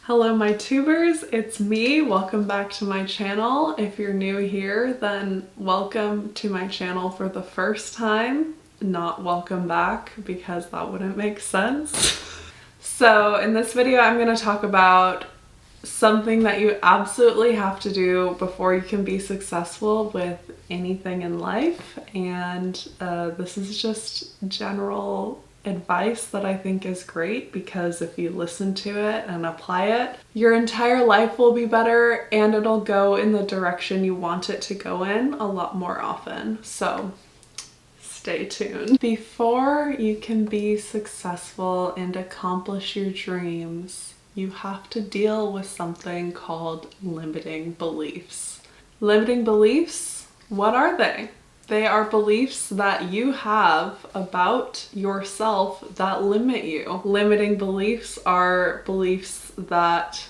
Hello my tubers, it's me. Welcome back to my channel. If you're new here, then welcome to my channel for the first time. Not welcome back because that wouldn't make sense. So in this video I'm going to talk about something that you absolutely have to do before you can be successful with anything in life, and this is just general advice that I think is great because if you listen to it and apply it, your entire life will be better and it'll go in the direction you want it to go in a lot more often. So stay tuned. Before you can be successful and accomplish your dreams, you have to deal with something called limiting beliefs. Limiting beliefs, what are they? They are beliefs that you have about yourself that limit you. Limiting beliefs are beliefs that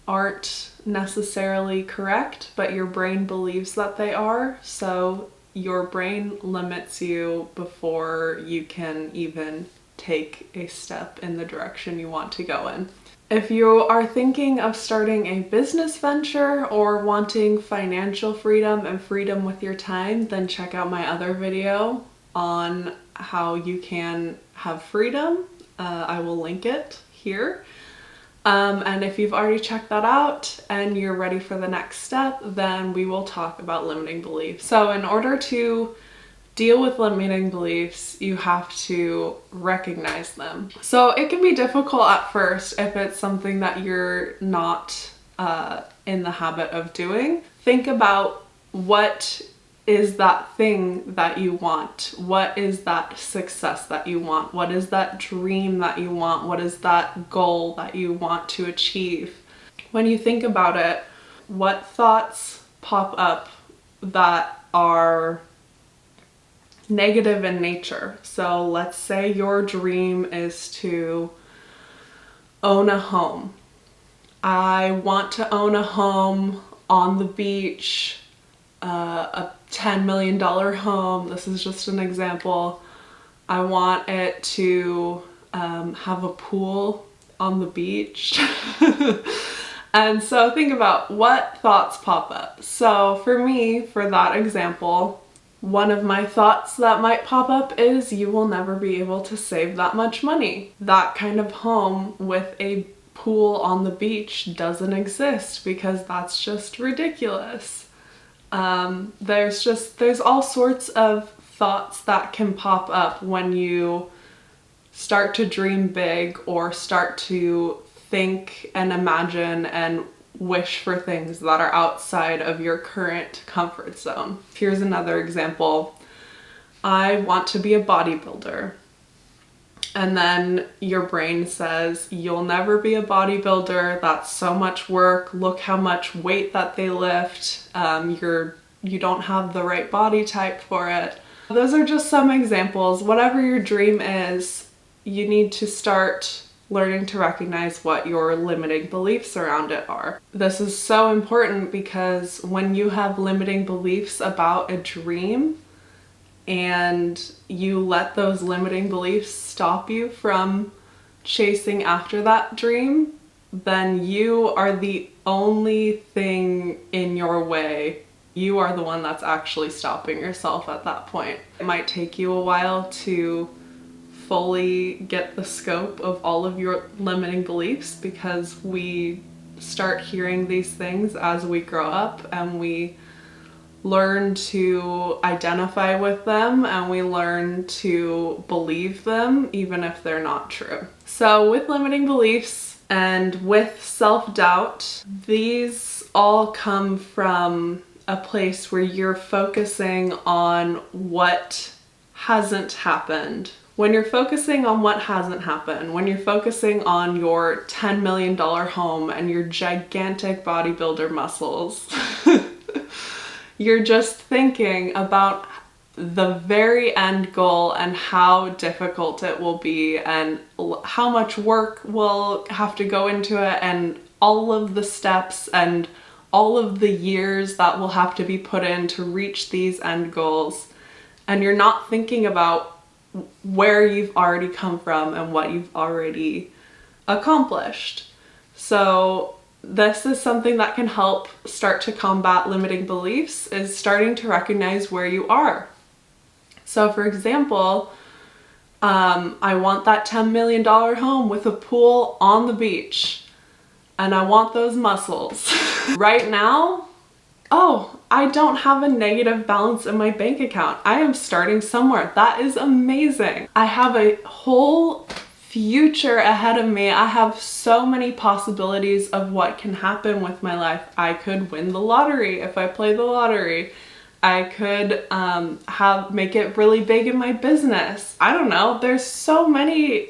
aren't necessarily correct, but your brain believes that they are. So your brain limits you before you can even take a step in the direction you want to go in. If you are thinking of starting a business venture or wanting financial freedom and freedom with your time, then check out my other video on how you can have freedom. I will link it here. And if you've already checked that out and you're ready for the next step, then we will talk about limiting beliefs. So in order to deal with limiting beliefs, you have to recognize them. So it can be difficult at first if it's something that you're not in the habit of doing. Think about what is that thing that you want? What is that success that you want? What is that dream that you want? What is that goal that you want to achieve? When you think about it, what thoughts pop up that are negative in nature? So let's say your dream is to own a home. I want to own a home on the beach, a $10 million home. This is just an example. I want it to have a pool on the beach. And so think about what thoughts pop up. So for me, for that example, one of my thoughts that might pop up is you will never be able to save that much money. That kind of home with a pool on the beach doesn't exist because that's just ridiculous. There's all sorts of thoughts that can pop up when you start to dream big or start to think and imagine and wish for things that are outside of your current comfort zone. Here's another example. I want to be a bodybuilder. And then your brain says, you'll never be a bodybuilder. That's so much work. Look how much weight that they lift. You don't have the right body type for it. Those are just some examples. Whatever your dream is, you need to start learning to recognize what your limiting beliefs around it are. This is so important because when you have limiting beliefs about a dream and you let those limiting beliefs stop you from chasing after that dream, then you are the only thing in your way. You are the one that's actually stopping yourself at that point. It might take you a while to fully get the scope of all of your limiting beliefs because we start hearing these things as we grow up and we learn to identify with them and we learn to believe them even if they're not true. So with limiting beliefs and with self-doubt, these all come from a place where you're focusing on what hasn't happened. When you're focusing on what hasn't happened, when you're focusing on your $10 million home and your gigantic bodybuilder muscles, you're just thinking about the very end goal and how difficult it will be and how much work will have to go into it and all of the steps and all of the years that will have to be put in to reach these end goals. And you're not thinking about where you've already come from and what you've already accomplished. So this is something that can help start to combat limiting beliefs, is starting to recognize where you are. So for example, I want that $10 million home with a pool on the beach, and I want those muscles. Right now, oh, I don't have a negative balance in my bank account. I am starting somewhere. That is amazing. I have a whole future ahead of me. I have so many possibilities of what can happen with my life. I could win the lottery if I play the lottery. I could make it really big in my business. I don't know. There's so many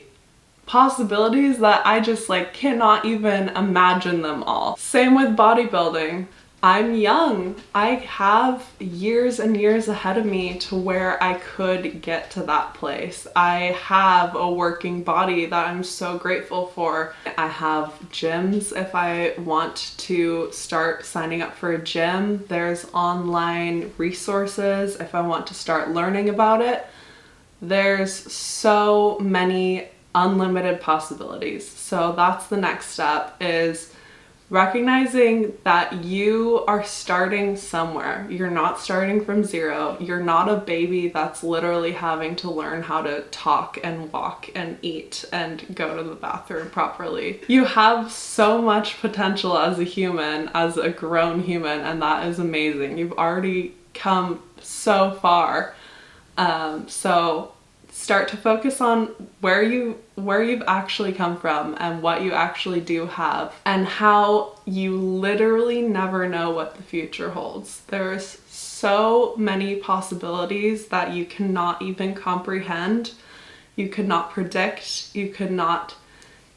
possibilities that I just like cannot even imagine them all. Same with bodybuilding. I'm young. I have years and years ahead of me to where I could get to that place. I have a working body that I'm so grateful for. I have gyms if I want to start signing up for a gym. There's online resources if I want to start learning about it. There's so many unlimited possibilities. So that's the next step, is recognizing that you are starting somewhere. You're not starting from zero. You're not a baby that's literally having to learn how to talk and walk and eat and go to the bathroom properly. You have so much potential as a human, as a grown human, and that is amazing. You've already come so far. So start to focus on where you've actually come from and what you actually do have, and how you literally never know what the future holds. There's so many possibilities that you cannot even comprehend, you could not predict, you could not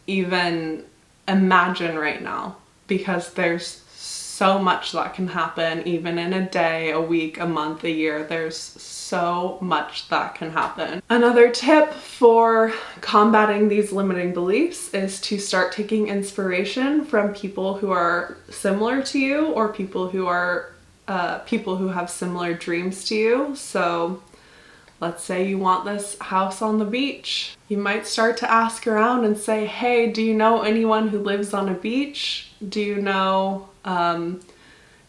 even imagine right now, because there's so much that can happen even in a day, a week, a month, a year. There's so much that can happen. Another tip for combating these limiting beliefs is to start taking inspiration from people who are similar to you, or people who have similar dreams to you. So let's say you want this house on the beach. You might start to ask around and say, hey, do you know anyone who lives on a beach? Do you know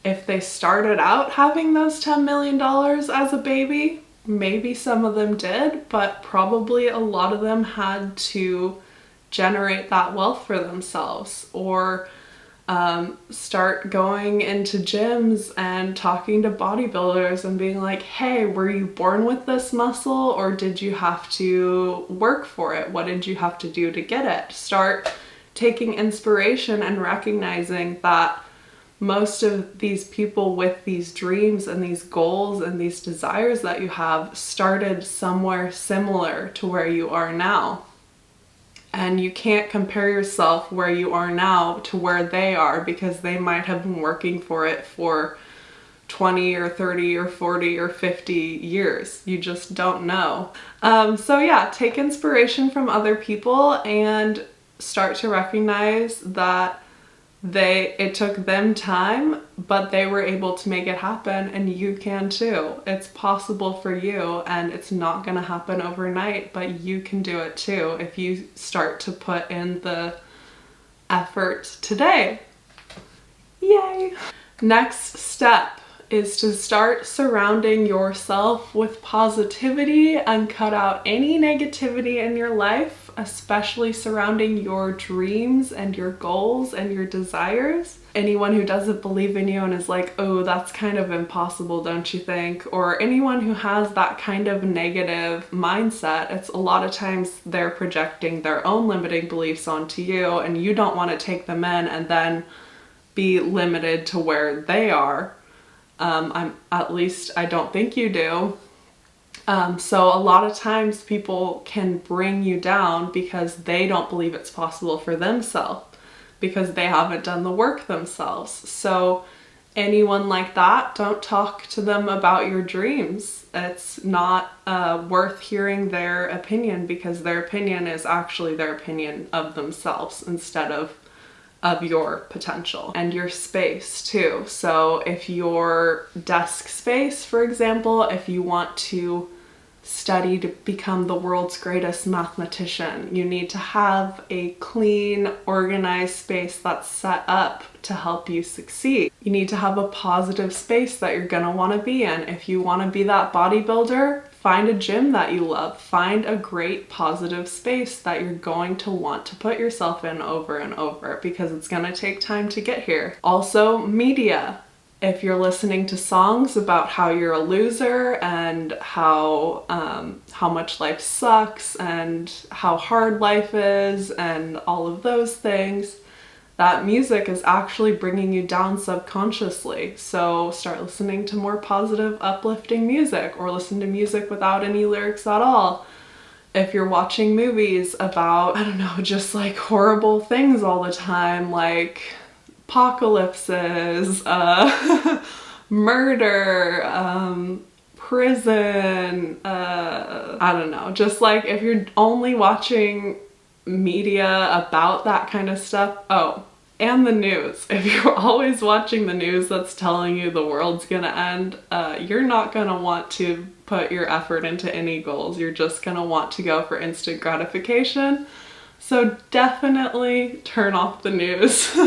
if they started out having those $10 million as a baby? Maybe some of them did, but probably a lot of them had to generate that wealth for themselves, or start going into gyms and talking to bodybuilders and being like, hey, were you born with this muscle, or did you have to work for it? What did you have to do to get it? Start taking inspiration and recognizing that most of these people with these dreams and these goals and these desires that you have started somewhere similar to where you are now. And you can't compare yourself where you are now to where they are, because they might have been working for it for 20 or 30 or 40 or 50 years. You just don't know. So yeah, take inspiration from other people and start to recognize that it took them time, but they were able to make it happen, and you can too. It's possible for you, and it's not gonna happen overnight, but you can do it too if you start to put in the effort today. Yay! Next step is to start surrounding yourself with positivity and cut out any negativity in your life, especially surrounding your dreams and your goals and your desires. Anyone who doesn't believe in you and is like, oh, that's kind of impossible, don't you think? Or anyone who has that kind of negative mindset, it's a lot of times they're projecting their own limiting beliefs onto you, and you don't want to take them in and then be limited to where they are. At least I don't think you do. So a lot of times people can bring you down because they don't believe it's possible for themselves, because they haven't done the work themselves. So anyone like that, don't talk to them about your dreams. It's not worth hearing their opinion, because their opinion is actually their opinion of themselves instead of your potential and your space too. So if your desk space, for example, if you want to study to become the world's greatest mathematician. You need to have a clean, organized space that's set up to help you succeed. You need to have a positive space that you're gonna wanna be in. If you wanna be that bodybuilder, find a gym that you love. Find a great positive space that you're going to want to put yourself in over and over, because it's gonna take time to get here. Also, media. If you're listening to songs about how you're a loser and how much life sucks and how hard life is and all of those things, that music is actually bringing you down subconsciously. So start listening to more positive, uplifting music, or listen to music without any lyrics at all. If you're watching movies about, I don't know, just like horrible things all the time, like apocalypses, murder, prison, I don't know, just like if you're only watching media about that kind of stuff. Oh, and the news. If you're always watching the news that's telling you the world's gonna end, you're not gonna want to put your effort into any goals. You're just gonna want to go for instant gratification. So definitely turn off the news.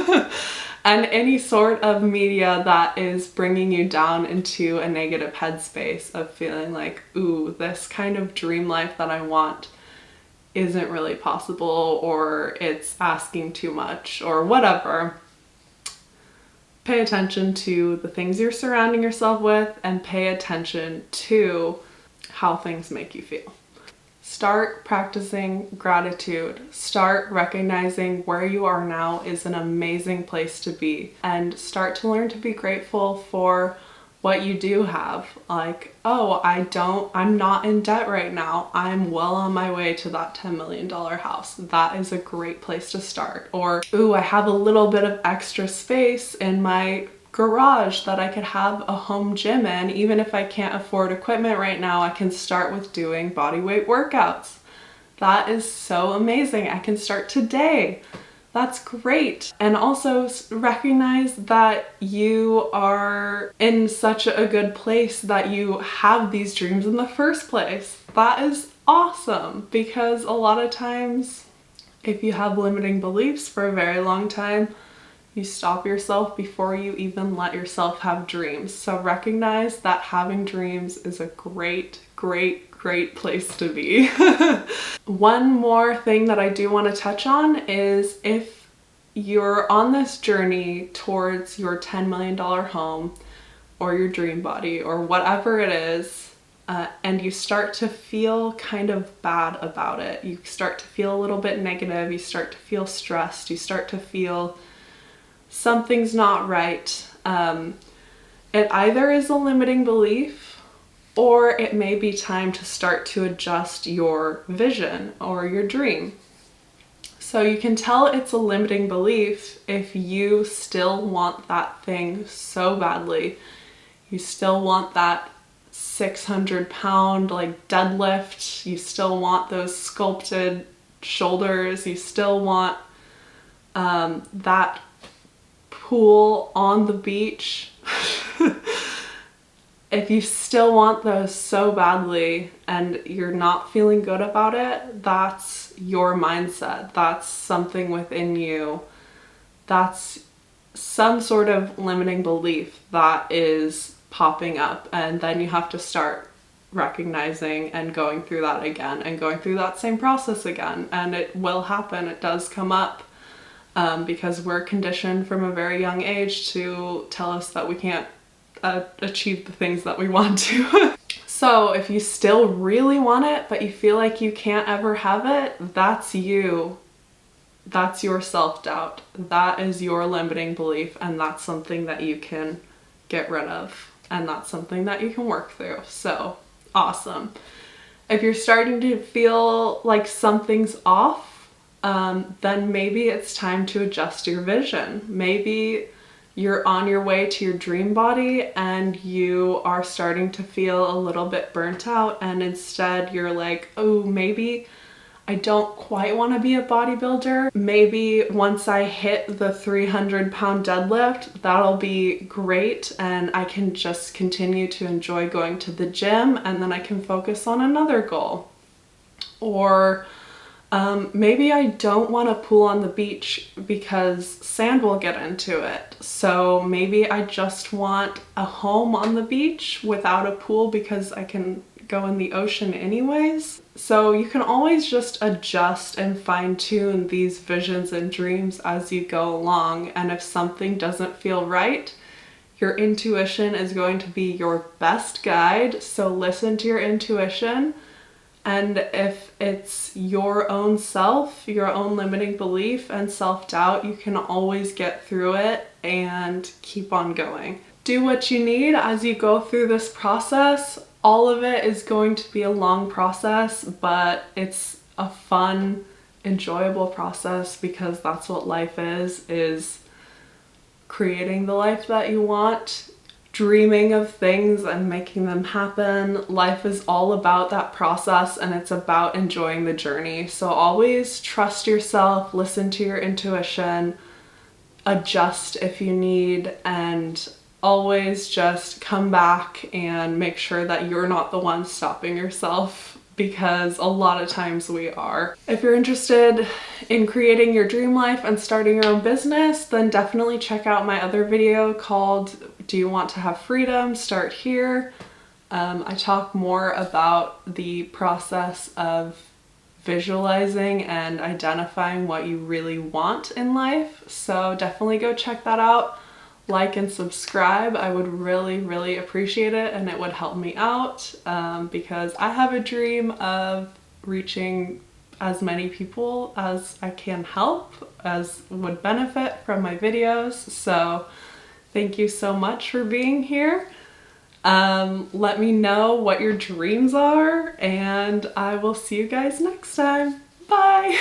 And any sort of media that is bringing you down into a negative headspace of feeling like, ooh, this kind of dream life that I want isn't really possible, or it's asking too much, or whatever. Pay attention to the things you're surrounding yourself with, and pay attention to how things make you feel. Start practicing gratitude. Start recognizing where you are now is an amazing place to be, and start to learn to be grateful for what you do have. Like, oh, I'm not in debt right now. I'm well on my way to that $10 million house. That is a great place to start. Or, ooh, I have a little bit of extra space in my garage that I could have a home gym in. Even if I can't afford equipment right now, I can start with doing body weight workouts. That is so amazing. I can start today. That's great. And also recognize that you are in such a good place that you have these dreams in the first place. That is awesome, because a lot of times if you have limiting beliefs for a very long time, you stop yourself before you even let yourself have dreams. So recognize that having dreams is a great place to be. One more thing that I do want to touch on is, if you're on this journey towards your $10 million home or your dream body or whatever it is, and you start to feel kind of bad about it, you start to feel a little bit negative, you start to feel stressed, you start to feel something's not right. It either is a limiting belief, or it may be time to start to adjust your vision or your dream. So you can tell it's a limiting belief if you still want that thing so badly. You still want that 600-pound like deadlift. You still want those sculpted shoulders. You still want that pool on the beach. If you still want those so badly and you're not feeling good about it, that's your mindset. That's something within you. That's some sort of limiting belief that is popping up, and then you have to start recognizing and going through that again and going through that same process again. And it will happen. It does come up. Because we're conditioned from a very young age to tell us that we can't achieve the things that we want to. So if you still really want it, but you feel like you can't ever have it, that's you. That's your self-doubt. That is your limiting belief, and that's something that you can get rid of, and that's something that you can work through. So awesome. If you're starting to feel like something's off, then maybe it's time to adjust your vision. Maybe you're on your way to your dream body and you are starting to feel a little bit burnt out, and instead you're like, oh, maybe I don't quite want to be a bodybuilder. Maybe once I hit the 300-pound deadlift, that'll be great and I can just continue to enjoy going to the gym, and then I can focus on another goal. Or maybe I don't want a pool on the beach because sand will get into it. So maybe I just want a home on the beach without a pool because I can go in the ocean anyways. So you can always just adjust and fine-tune these visions and dreams as you go along. And if something doesn't feel right, your intuition is going to be your best guide. So listen to your intuition. And if it's your own self, your own limiting belief and self-doubt, you can always get through it and keep on going. Do what you need as you go through this process. All of it is going to be a long process, but it's a fun, enjoyable process because that's what life is creating the life that you want, dreaming of things and making them happen. Life is all about that process and it's about enjoying the journey. So always trust yourself, listen to your intuition, adjust if you need, and always just come back and make sure that you're not the one stopping yourself, because a lot of times we are. If you're interested in creating your dream life and starting your own business, then definitely check out my other video called Do You Want to Have Freedom? Start Here. I talk more about the process of visualizing and identifying what you really want in life. So definitely go check that out. Like and subscribe. I would really appreciate it, and it would help me out because I have a dream of reaching as many people as I can help, as would benefit from my videos. So thank you so much for being here. Let me know what your dreams are, and I will see you guys next time. Bye!